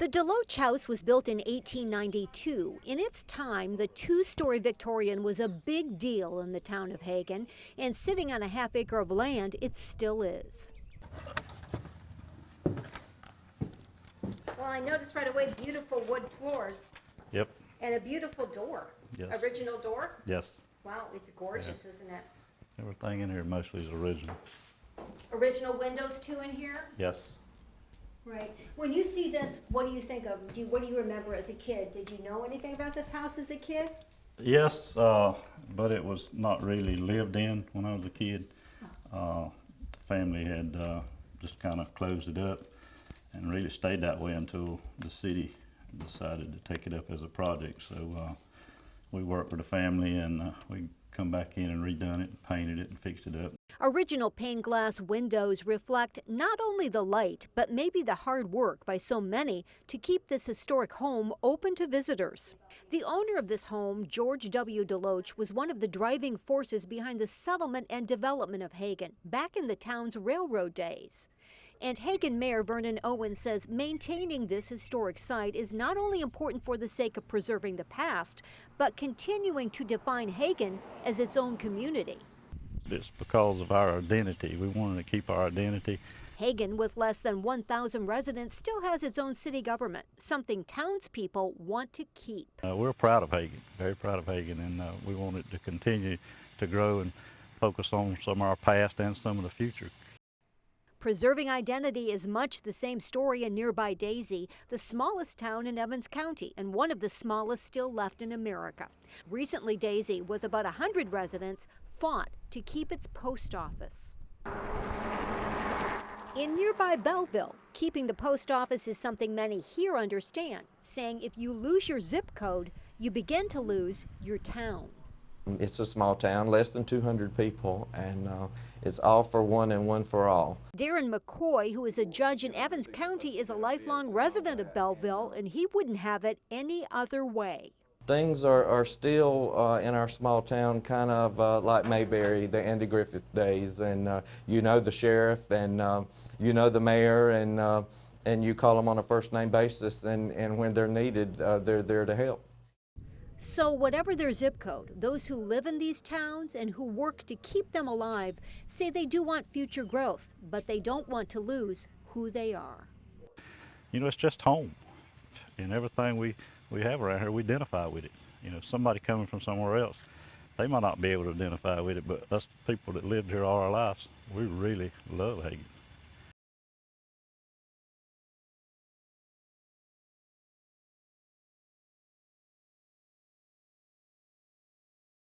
The Deloach House was built in 1892. In its time, the two-story Victorian was a big deal in the town of Hagan, and sitting on a half-acre of land, it still is. Well, I noticed right away beautiful wood floors. Yep. And a beautiful door. Yes. Original door? Yes. Wow, it's gorgeous, isn't it? Everything in here mostly is original. Original windows too in here? Yes. Right. When you see this, what do you think of? What do you remember as a kid? Did you know anything about this house as a kid? Yes, but it was not really lived in when I was a kid. The family had just kind of closed it up and really stayed that way until the city decided to take it up as a project. So we worked with the family, and we come back in and redone it and painted it and fixed it up. Original pane glass windows reflect not only the light, but maybe the hard work by so many to keep this historic home open to visitors. The owner of this home, George W. Deloach, was one of the driving forces behind the settlement and development of Hagan back in the town's railroad days. And Hagan Mayor Vernon Owen says maintaining this historic site is not only important for the sake of preserving the past, but continuing to define Hagan as its own community. It's because of our identity. We wanted to keep our identity. Hagan, with less than 1,000 residents, still has its own city government, something townspeople want to keep. We're proud of Hagan, very proud of Hagan, and we want it to continue to grow and focus on some of our past and some of the future. Preserving identity is much the same story in nearby Daisy, the smallest town in Evans County and one of the smallest still left in America. Recently, Daisy, with about 100 residents, fought to keep its post office. In nearby Belleville, keeping the post office is something many here understand, saying if you lose your zip code, you begin to lose your town. It's a small town, less than 200 people, and it's all for one and one for all. Darren McCoy, who is a judge in Evans County, is a lifelong resident of Belleville, and he wouldn't have it any other way. Things are still in our small town kind of like Mayberry, the Andy Griffith days, and you know the sheriff, and you know the mayor, and you call them on a first-name basis, and when they're needed, they're there to help. So whatever their zip code, those who live in these towns and who work to keep them alive say they do want future growth, but they don't want to lose who they are. You know, it's just home, and everything we have around here, we identify with it. You know, somebody coming from somewhere else, they might not be able to identify with it, but us people that lived here all our lives, we really love Hagan.